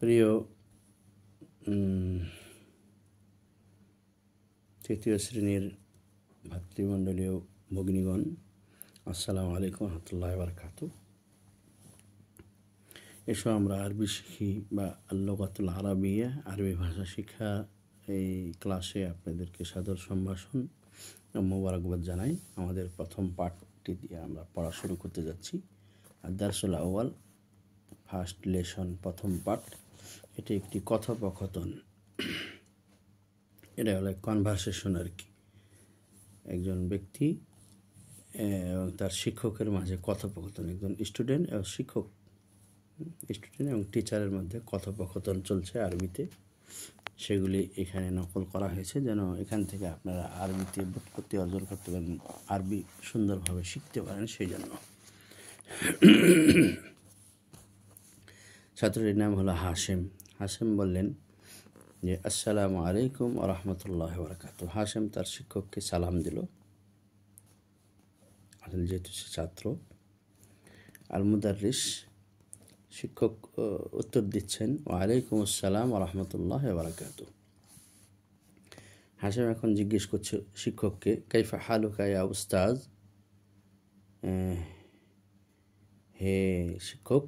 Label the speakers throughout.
Speaker 1: প্রিয় তৃতীয় শ্রেণীর ভাতৃমণ্ডলীয় ভগ্নীগণ, আসসালামু আলাইকুম রহমতুল্লাহি ওয়া বারাকাতুহু। এসো আমরা আরবি শিখি বা আল-লুগাতুল আরাবিয়া, আরবি ভাষা শিক্ষা এই ক্লাসে আপনাদেরকে সাদর সম্ভাষণ ও মোবারকবাদ জানাই। আমাদের প্রথম পাঠটি দিয়ে আমরা পড়া শুরু করতে যাচ্ছি। আদ-দারসুল আউয়াল, ফার্স্ট লেসন, প্রথম পাঠ। এটি একটি কথোপকথন, এটা হলো কনভারসেশন আর কি। একজন ব্যক্তি এবং তার শিক্ষকের মাঝে কথোপকথন, একজন স্টুডেন্ট এবং স্টুডেন্ট এবং টিচারের মধ্যে কথোপকথন চলছে আরবিতে। সেগুলি এখানে নকল করা হয়েছে যেন এখান থেকে আপনারা আরবিতে ব্যুৎপত্তি অর্জন করতে পারেন, আরবি সুন্দরভাবে শিখতে পারেন। সেই জন্য ছাত্রটির নাম হলো হাশেম। হাশেম বললেন যে আসসালামু আলাইকুম ওয়া রাহমাতুল্লাহি ওয়া বারাকাতুহু। হাশেম তার শিক্ষককে সালাম দিল, যেহেতু সে ছাত্র। আল মুদাররিস, শিক্ষক উত্তর দিচ্ছেন ওয়া আলাইকুম আসসালাম ওয়া রাহমাতুল্লাহি ওয়া বারাকাতুহু। হাশেম এখন জিজ্ঞেস করছে শিক্ষককে, কাইফা হালুকা ইয়া উস্তাজ, হে শিক্ষক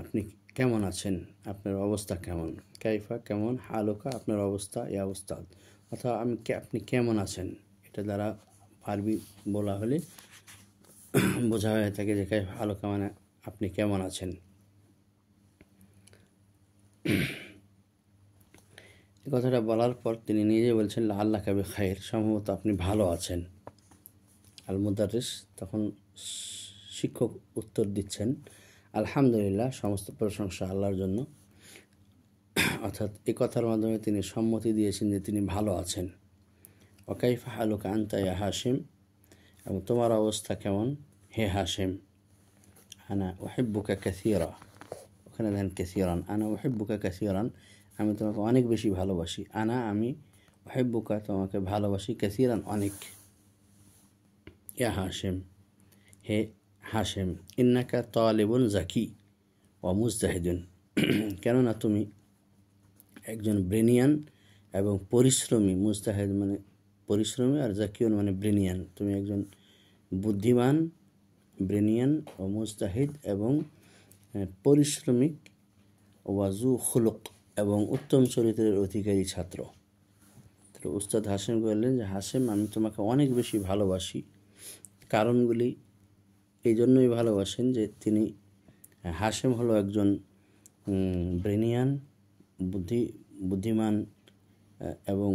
Speaker 1: আপনি কেমন আছেন, আপনার অবস্থা কেমন। কাইফা কেমন, হালুকা আপনার অবস্থা, ইয়া উস্তাদ অথবা আপনি কেমন আছেন। এটা দ্বারা আরবি বলা হলে বোঝা হয়ে থাকে যে কাইফা হালুকা মানে আপনি কেমন আছেন। এই কথাটা বলার পর তিনি নিজে বলছেন লাআল্লাকা বিখাইর, সম্ভবত আপনি ভালো আছেন। আল মুদাররিস তখন শিক্ষক উত্তর দিচ্ছেন আলহামদুলিল্লাহ, সমস্ত প্রশংসা আল্লাহর জন্য। অর্থাৎ এই কথার মাধ্যমে তিনি সম্মতি দিয়েছেন যে তিনি ভালো আছেন। ওয়া কাইফা হালুকা আনতা ইয়া হাশিম, এবং তোমার অবস্থা কেমন হে হাশিম। আনা উহিব্বুকা কাসীরা, ওখানে দেখেন কাসীরান, আনা উহিব্বুকা কাসীরান, আমি তোমাকে অনেক বেশি ভালোবাসি। আনা আমি, উহিব্বুকা তোমাকে ভালোবাসি, কাসীরান অনেক। ইয়া হাশিম হে হাশিম, ইন্নাকা তালিবুন জাকি ওয়া মুজতাহিদুন, কেননা তুমি একজন ব্রেনিয়ান এবং পরিশ্রমী। মুজতাহিদ মানে পরিশ্রমী, আর জাকিউন মানে ব্রেনিয়ান। তুমি একজন বুদ্ধিমান, ব্রেনিয়ান ও মুজতাহিদ এবং পরিশ্রমিক, ওয়াজু খুলুক এবং উত্তম চরিত্রের অধিকারী ছাত্র। তো উস্তাদ হাশেম বললেন যে হাশেম আমি তোমাকে অনেক বেশি ভালোবাসি। কারণগুলি এই জন্যই ভালোবাসেন যে তিনি হাশেম হলো একজন ব্রেনিয়ান, বুদ্ধিমান এবং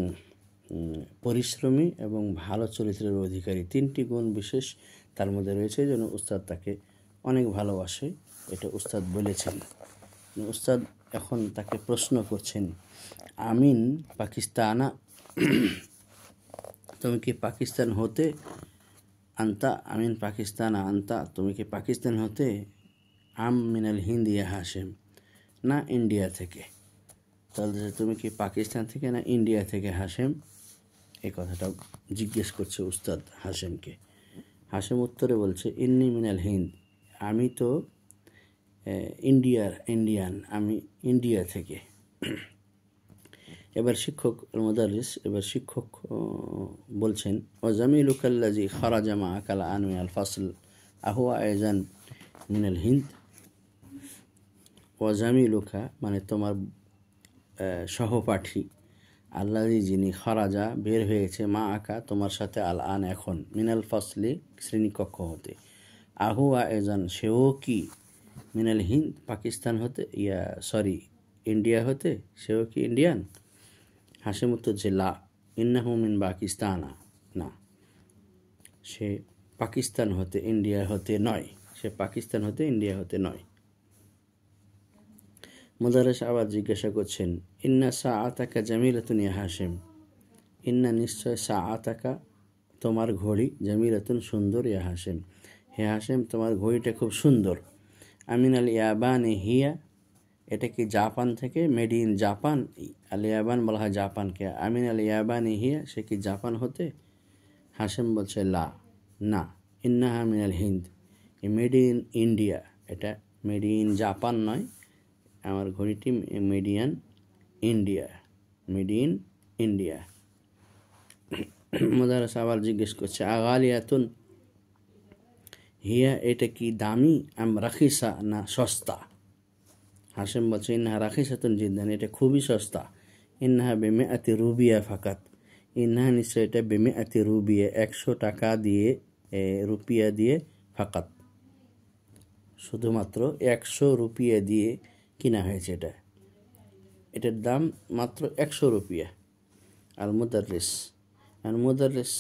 Speaker 1: পরিশ্রমী এবং ভালো চরিত্রের অধিকারী। তিনটি গুণ বিশেষ তার মধ্যে রয়েছে, এই জন্য উস্তাদ তাকে অনেক ভালোবাসে, এটা উস্তাদ বলেছেন। উস্তাদ এখন তাকে প্রশ্ন করছেন, আমিন পাকিস্তানা, তুমি কি পাকিস্তান হতে, আন্তা আমিন পাকিস্তানা আন্তা, তুমি কি পাকিস্তান হতে, আম মিনাল হিন্দ ইয়া হাশেম, না ইন্ডিয়া থেকে। তাহলে তুমি কি পাকিস্তান থেকে না ইন্ডিয়া থেকে হাশেম, এই কথাটা জিজ্ঞেস করছে উস্তাদ হাশেমকে। হাশেম উত্তরে বলছে ইন্নি মিনাল হিন্দ, আমি তো ইন্ডিয়ান, আমি ইন্ডিয়া থেকে। এবার শিক্ষক মুদাররিস, এবার শিক্ষক বলছেন ও জামিলুকাল্লাজি খারাজা মাআকা আন মিনাল ফাসল আহুয়া আইজান মিনাল হিন্দ। ও জামিলুকা মানে তোমার সহপাঠী, আল্লাজি যিনি খারাজা বের হয়েছে, মা আকা তোমার সাথে, আল আন এখন, মিনাল ফাসলি শ্রেণীকক্ষ হতে, আহুয়া এজান সেও কি, মিনাল হিন্দ পাকিস্তান হতে, ইন্ডিয়া হতে, সেও কি ইন্ডিয়ান। হাসিম উত্তর যে লা ইন্নাহু মিন পাকিস্তানা, না সে পাকিস্তান হতে ইন্ডিয়া হতে নয়, সে পাকিস্তান হতে ইন্ডিয়া হতে নয়। মুদাররিস আবার জিজ্ঞাসা করছেন ইন্না সাআতাকা জামিলাতুন ইয়া হাশিম, ইন্না নিশ্চয় সাআতাকা তোমার ঘড়ি, জামিলাতুন সুন্দর, ইয়া হাশিম হে হাশিম তোমার ঘড়িটা খুব সুন্দর। আমিন আল ইয়াবানে হিয়া, এটা কি জাপান থেকে, মেড ইন জাপান। আল ইয়াবান বলা হয় জাপানকে। আমিন আল ইয়াবানে হিয়া, সে কি জাপান হতে। হাশিম বলছে লা না, ইন্নাহা মিনাল হিন্দ, মেড ইন ইন্ডিয়া, এটা মেড ইন জাপান নয়, আমার ঘড়িটি made in India, made in India. মুদারিস আবার জিজ্ঞেস করছে আগালিয়াতুন হিয়া, এটা কি দামি, আম রাখিসা না সস্তা? হাসেম বলছে ইন্নাহা রাখিসাতুন জিদ্দান, এটা খুবই সস্তা। ইন্নাহা বিমিআতি রুবিয়া ফাকাত, ইন্নাহা নিশ্চয় এটা বিমিআতি রুবিয়া 100 টাকা দিয়ে, রুপিয়া দিয়ে, ফাকাত শুধুমাত্র 100 রুপিয়া দিয়ে কিনা হয়েছে। এটার দাম মাত্র 100 রুপিয়া। আল মুদাররিস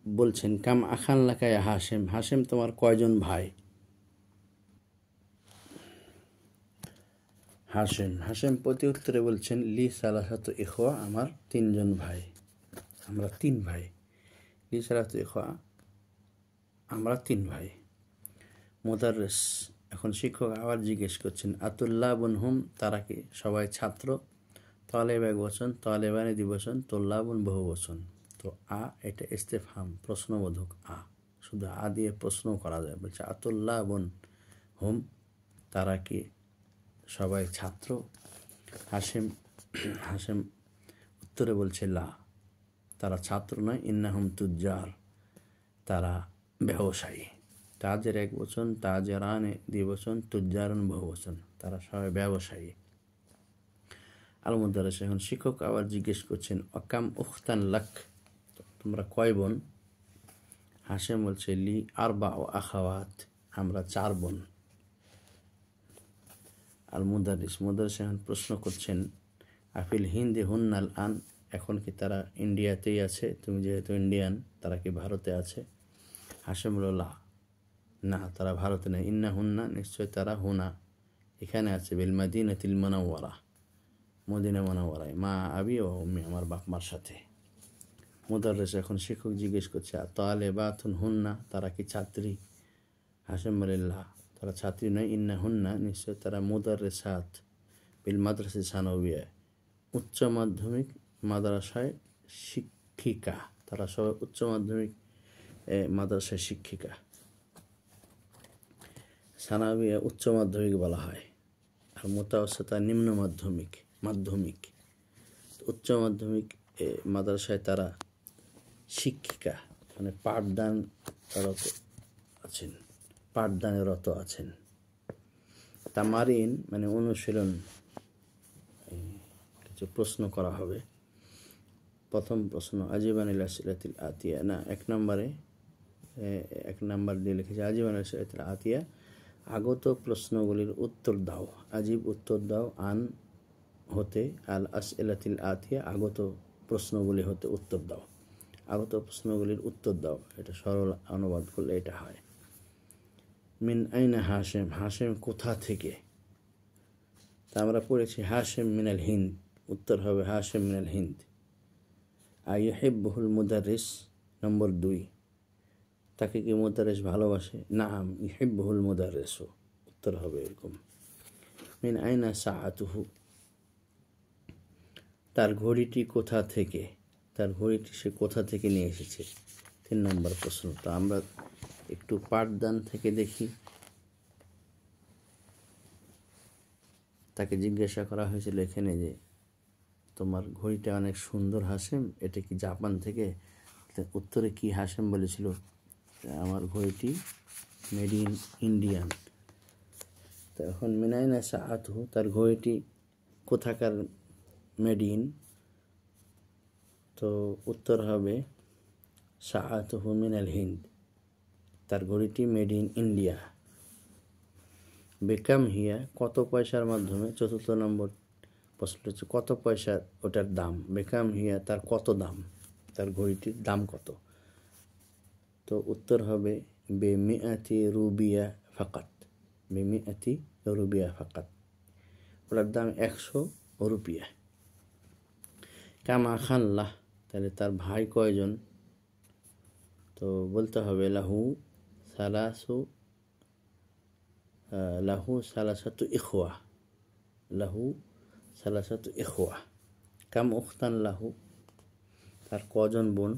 Speaker 1: বলছেন কাম আখান লাকায় হাশেম, হাশেম তোমার কয়জন ভাই? হাশেম প্রতি উত্তরে বলছেন লি সালাসাতু ইখওয়া, আমার 3 জন ভাই, আমরা 3 ভাই। লি সালাসাতু ইখওয়া, আমরা 3 ভাই। মুদাররিস এখন শিক্ষক আবার জিজ্ঞেস করছেন আতুল্লাবুন হুম, তারা কি সবাই ছাত্র? তলেব এক বচন, তলেবানে দ্বিবচন, তুল্লাবুন বহু বচন। তো আ এটা ইস্তেফহাম, প্রশ্নবোধক আ, শুধু আ দিয়ে প্রশ্ন করা যায়। বলছে আতুল্লাবুন হুম, তারা কি সবাই ছাত্র? হাশেম উত্তরে বলছে লা, তারা ছাত্র নয়। ইন্নাহুম তুজ্জার, তারা ব্যবসায়ী। তাজের এক বচন, তাজেরানে দ্বিবচন, তুজ্জারুন বহু বচন, তারা সবাই ব্যবসায়ী। আল মুদারিস এখন শিক্ষক আবার জিজ্ঞেস করছেন অকাম উখতান লাক, তোমরা কয় বোন? হাশেম বলছে লি আরবা ও আখাওয়াত, আমরা 4 বোন। আল মুদারিস এখন প্রশ্ন করছেন আফিল হিন্দি হুন্নাল আন, এখন কি তারা ইন্ডিয়াতেই আছে? তুমি যেহেতু ইন্ডিয়ান, তারা কি ভারতে আছে? হাশেম বলল লা, না তারা ভারতে নেই। ইন্না হুন্না, নিশ্চয় তারা হুনা, এখানে আছে। বিল মাদিনাতিল মুনাওয়ারা, মদিনা মুনাওয়ারায়, মা আবি ও উম্মি, আমার বাপ মার সাথে। মুদাররিস এখন শিক্ষক জিজ্ঞেস করছে তালেবাতুন হুন্না, তারা কি ছাত্রী? হাশেম বলিল্লাহ, তারা ছাত্রী নয়। ইন্না হুন্না, নিশ্চয় তারা মুদাররিসাত বিল মাদ্রাসা সানবিয়া, উচ্চ মাধ্যমিক মাদ্রাসায় শিক্ষিকা, তারা সবাই উচ্চ মাধ্যমিক মাদ্রাসায় শিক্ষিকা। সানাবিয়া উচ্চ মাধ্যমিক বলা হয়, আর মুতাওয়াসিতা নিম্ন মাধ্যমিক, মাধ্যমিক। উচ্চ মাধ্যমিক মাদ্রাসায় তারা শিক্ষিকা, মানে পাঠদানরত আছেন। তামারিন মানে অনুশীলন, কিছু প্রশ্ন করা হবে। প্রথম প্রশ্ন আজিবানিল আসিলাতিল আতিয়া, না 1 নাম্বার দিয়ে লিখেছে আজিবানিল আসিলাতিল আতিয়া, আগত প্রশ্নগুলির উত্তর দাও। আজিব উত্তর দাও, আন হতে, আল আসইলাতিল আতিয়া আগত প্রশ্নগুলি হতে উত্তর দাও। আগত প্রশ্নগুলির উত্তর দাও, এটা সরল অনুবাদ করলে এটা হয়। মিন আইনা হাশেম, হাশেম কোথা থেকে? তা আমরা পড়েছি হাশেম মিনাল হিন্দ, উত্তর হবে হাশেম মিনাল হিন্দ। আইয়ুহিব্বুহুল মুদাররিস, নম্বর 2, তাকে কি মুদাররিস ভালোবাসে? নাআম ইউহিব্বুহুল মুদাররিসু, উত্তর হবে এরকম। মিন আইনা সাআতুহু, তার ঘড়িটি কোথা থেকে? তার ঘড়িটি সে কোথা থেকে নিয়ে এসেছে? 3 নম্বর প্রশ্ন। তো আমরা একটু পাঠদান থেকে দেখি। তাকে জিজ্ঞাসা করা হয়েছিল এখানে যে তোমার ঘড়িটা অনেক সুন্দর হাশেম, এটা কি জাপান থেকে? উত্তরে কি হাশেম বলেছিল? আমার ঘড়িটি মেড ইন ইন্ডিয়ান। তো এখন মিনাইনা সাআতুহু, তার ঘড়িটি কোথাকার মেড ইন? তো উত্তর হবে সাআতুহু মিনাল হিন্দ, তার ঘড়িটি মেড ইন ইন্ডিয়া। বেকাম হিয়া, কত পয়সার মাধ্যমে? 4 নম্বর প্রশ্ন হচ্ছে কত পয়সা ওটার দাম। বেকাম হিয়া, তার কত দাম, তার ঘড়িটির দাম কত? তো উত্তর হবে বেমিআতি রুবিয়া ফাকাত, বেমিআতি রুবিয়া ফাকাত, ওটার দাম 100 রুপিয়া। কামা খানলাহ, তাহলে তার ভাই কয়জন? তো বলতে হবে লাহু সালাসাতু ইখওয়া, লাহু সালাসাতু ইখওয়া। কাম উখতান লাহু, তার কজন বোন?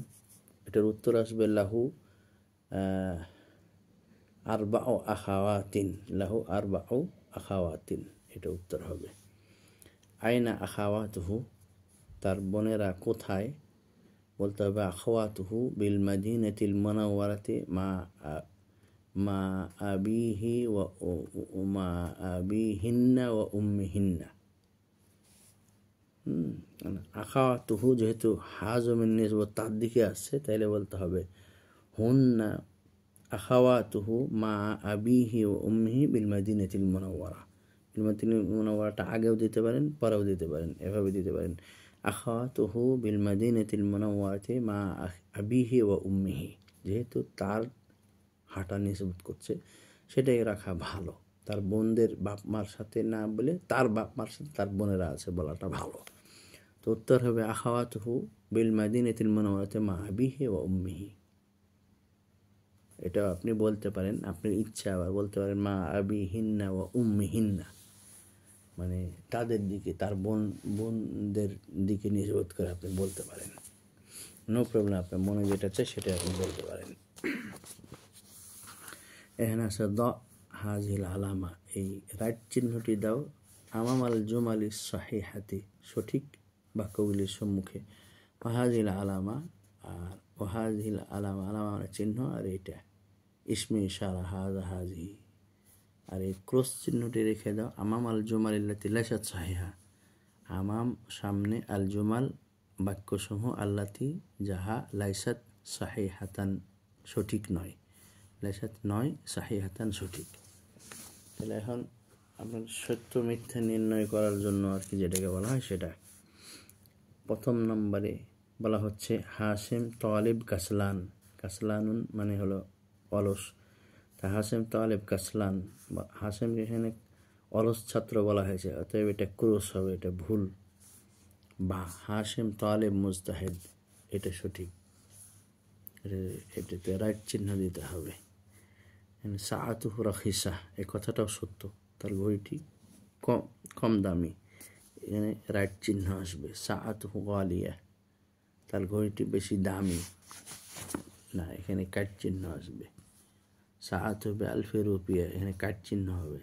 Speaker 1: এটার উত্তর আসবে লাহু আরবাউ আখাওয়াতিন, লাহু আরবাউ আখাওয়াতিন, এটা উত্তর হবে। আইনা আখাওয়াতুহু, তার বোনেরা কোথায়, বলতে হবে আখাওয়াতুহু বিল মাদিনাতিল মুনাওয়ারাতি মা আবিহি ওয়া মা আবিহিন্না ওয়া উম্মিহিন্না। আখাওয়াতুহু যেহেতু হাজমিন নিসবত তার দিকে আসছে, তাইলে বলতে হবে হুন্না আখাওয়াতুহু মা আবিহি ওয়া উম্মিহি বিল মাদিনাতিল মুনাওয়ারা। বিল মাদিনাতিল মুনাওয়ারাটা আগেও দিতে পারেন, পরেও দিতে পারেন, এভাবে দিতে পারেন আখাওয়াতুহু বিল মাদিনাতিল মুনাওয়ারাতি মা আবিহি ওয়া উম্মিহি। যেহেতু তার হাঁটা নিসবত করছে, সেটাই রাখা ভালো। তার বোনদের বাপ মার সাথে না বলে তার বাপ মার সাথে তার বোনেরা আছে বলাটা ভালো। তো উত্তর হবে আখাওয়াতুহু বিল মাদিনাতিল মুনাওয়ারাতি মা আবিহি ওয়া উম্মিহি। এটা আপনি বলতে পারেন, আপনার ইচ্ছা আবার বলতে পারেন মা আবিহিন্না ওয়া উম্মিহিন্না, মানে তাদের দিকে, তার বোনদের দিকে নিসবত করে আপনি বলতে পারেন। নো প্রবলেম, আপনার মনে যেটা চাই সেটা আপনি বলতে পারেন। এখানে আছে দ হাজিল আলামা, এই রাইট চিহ্নটি দাও আমাম আল জুমালি সাহিহাতি, সঠিক বাক্যগুলির সম্মুখে। ওয়াহাজিল আলামা, আর ওয়াহাজিল আলামা, আলামা মানে চিহ্ন, আর এইটা ইসমে ইশারা হাজা হাজি, আর এই ক্রস চিহ্নটি রেখে দাও আমাম আল জুমাল ইল্লাতি লাইসাত সাহিহা, আমাম সামনে, আল জুমাল বাক্যসমূহ, আল্লাতি যাহা, লাইসাত সাহিহাতান সঠিক নয়, লাইসাত নয়, সাহিহাতান সঠিক। তাহলে এখন আপনার সত্য মিথ্যা নির্ণয় করার জন্য আর কি যেটাকে বলা হয় সেটা প্রথম নম্বরে বলা হচ্ছে হাসিম তালিব কাসলান। কাসলানুন মানে হলো অলস, তা হাসিম তালিব কাসলান, হাসিমকে এখানে অলস ছাত্র বলা হয়েছে, অতএব এটা ক্রস হবে, এটা ভুল। বা হাসিম তালিব মুজতাহিদ, এটা সঠিক, এটাতে রাইট চিহ্ন দিতে হবে। সাআতুহু রাখিসা, এই কথাটাও সত্য, তার ঘড়িটি কম দামি, এখানে রাইট চিহ্ন আসবে। সাআতুহু গালিয়া, তার ঘড়িটি বেশি দামি, না, এখানে কাট চিহ্ন আসবে। সাআত হবে আলফে রুপিয়া, এখানে কাট চিহ্ন হবে।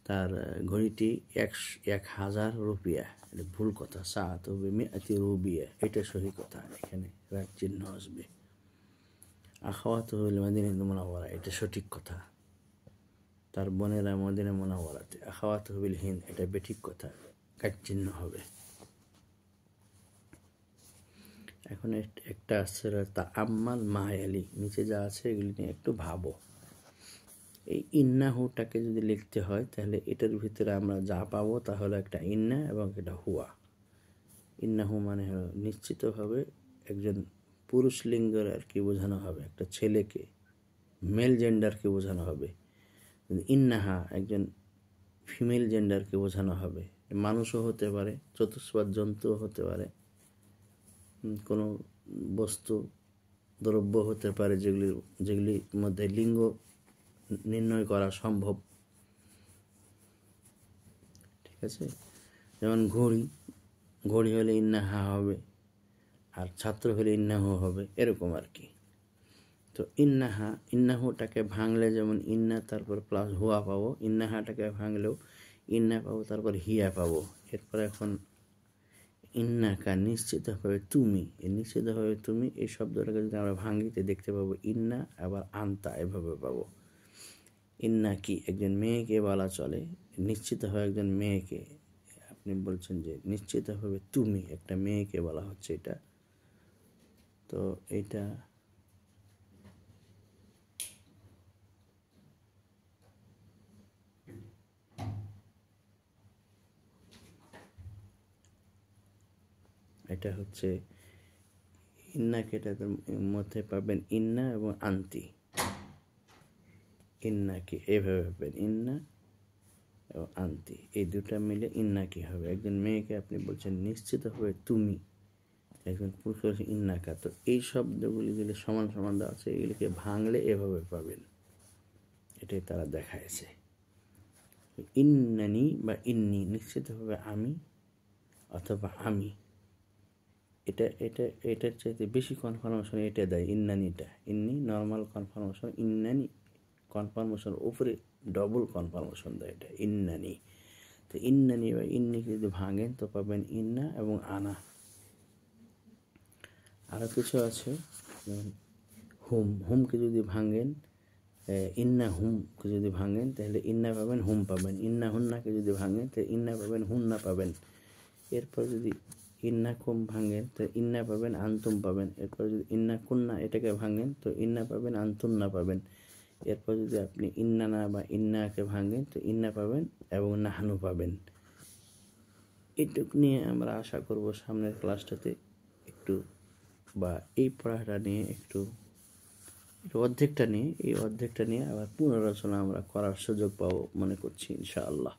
Speaker 1: তার ঘড়িটি 1000 রুপিয়া, এটা ভুল কথা। সাআত হবে মিআতি রুবিয়া, এটা সহি কথা, এখানে রাইট চিহ্ন আসবে। আখাওয়াতুহু বিল মাদিনাতিল মুনাওয়ারা, এটা সঠিক কথা, তার বোনেরা মদিনা মুনাওয়ারাতে। আখাওয়াতুহু বিল হিন্দ, এটা বেঠিক কথা, কাট চিহ্ন হবে। এখন একটা আসছে তা আম্মাল মায়ালি, নিচে যা আছে এগুলি নিয়ে একটু ভাবো। এই ইন্নাহুটাকে যদি লিখতে হয় তাহলে এটার ভিতরে আমরা যা পাবো তা হলো একটা ইন্না এবং এটা হুয়া। ইন্নাহু মানে হলো নিশ্চিতভাবে একজন পুরুষ লিঙ্গের আর কি বোঝানো হবে, একটা ছেলেকে, মেল জেন্ডারকে বোঝানো হবে। ইন্নাহা একজন ফিমেল জেন্ডারকে বোঝানো হবে। মানুষও হতে পারে, চতুষ্পাদ জন্তুও হতে পারে, কোনো বস্তু দ্রব্য হতে পারে যেগুলির মধ্যে লিঙ্গ নির্ণয় করা সম্ভব। ঠিক আছে, যেমন ঘড়ি হলে ইন্নাহা হবে, আর ছাত্র হলে ইন্নাহু হবে, এরকম আর কি। তো ইন্নাহুটাকে ভাঙলে যেমন ইন্না তারপর প্লাস হুয়া পাবো, ইন্নাহাটাকে ভাঙলেও ইন্না পাবো, তারপর হিয়া পাবো। এরপর এখন ইন্নাকা নিশ্চিতভাবে তুমি, নিশ্চিতভাবে তুমি, এই শব্দটাকে যদি আমরা ভাঙিতে দেখতে পাবো ইন্না, আবার আন্তা, এভাবে পাবো। ইন্না কি একজন মেয়েকে বলা চলে, নিশ্চিতভাবে একজন মেয়েকে, আপনি বলছেন যে নিশ্চিতভাবে তুমি, একটা মেয়েকে বলা হচ্ছে এটা। তো এটা এটা হচ্ছে ইন্নাকে, এটার মধ্যে পাবেন ইন্না এবং আন্তি। ইন্নাকে এভাবে পাবেন, ইন্না এবং আন্তি, এই দুটা মিলে ইন্নাকি হবে। একজন মেয়েকে আপনি বলছেন নিশ্চিতভাবে তুমি, একজন পুরুষ ইন্নাকা। তো এই শব্দগুলি যেগুলি সমান সমান দেওয়া আছে, এগুলিকে ভাঙলে এভাবে পাবেন, এটাই তারা দেখাইছে। ইন্নানি বা ইন্নি, নিশ্চিতভাবে আমি অথবা আমি, এটার চাইতে বেশি কনফার্মেশন এটা দেয় ইন্নানিটা। ইন্নি নর্মাল কনফার্মেশন, ইন্নানি কনফার্মেশন উপরে ডবল কনফার্মেশন দেয় এটা ইন্নানি। তো ইন্নানি বা ইন্নিকে যদি ভাঙেন তো পাবেন ইন্না এবং আনা। আরও কিছু আছে, হুমকে যদি ভাঙেন, ইন্না হুমকে যদি ভাঙেন তাহলে ইন্না পাবেন, হুম পাবেন। ইন্না হুন্নাকে যদি ভাঙেন তাহলে ইন্না পাবেন, হুন্না পাবেন। এরপর যদি ইন্না কুম ভাঙেন তো ইন্না পাবেন, আন্তুম পাবেন। এরপর যদি ইন্না কুন্না এটাকে ভাঙেন তো ইন্না পাবেন, আন্তুন্না পাবেন। এরপর যদি আপনি ইন্নানা বা ইন্নাকে ভাঙেন তো ইন্না পাবেন এবং নাহানু পাবেন। এটুক নিয়ে আমরা আশা করব সামনের ক্লাসটাতে একটু, বা এই পড়াটা নিয়ে একটু অর্ধেকটা নিয়ে আবার পুনরালোচনা আমরা করার সুযোগ পাবো মনে করছি ইনশাআল্লাহ।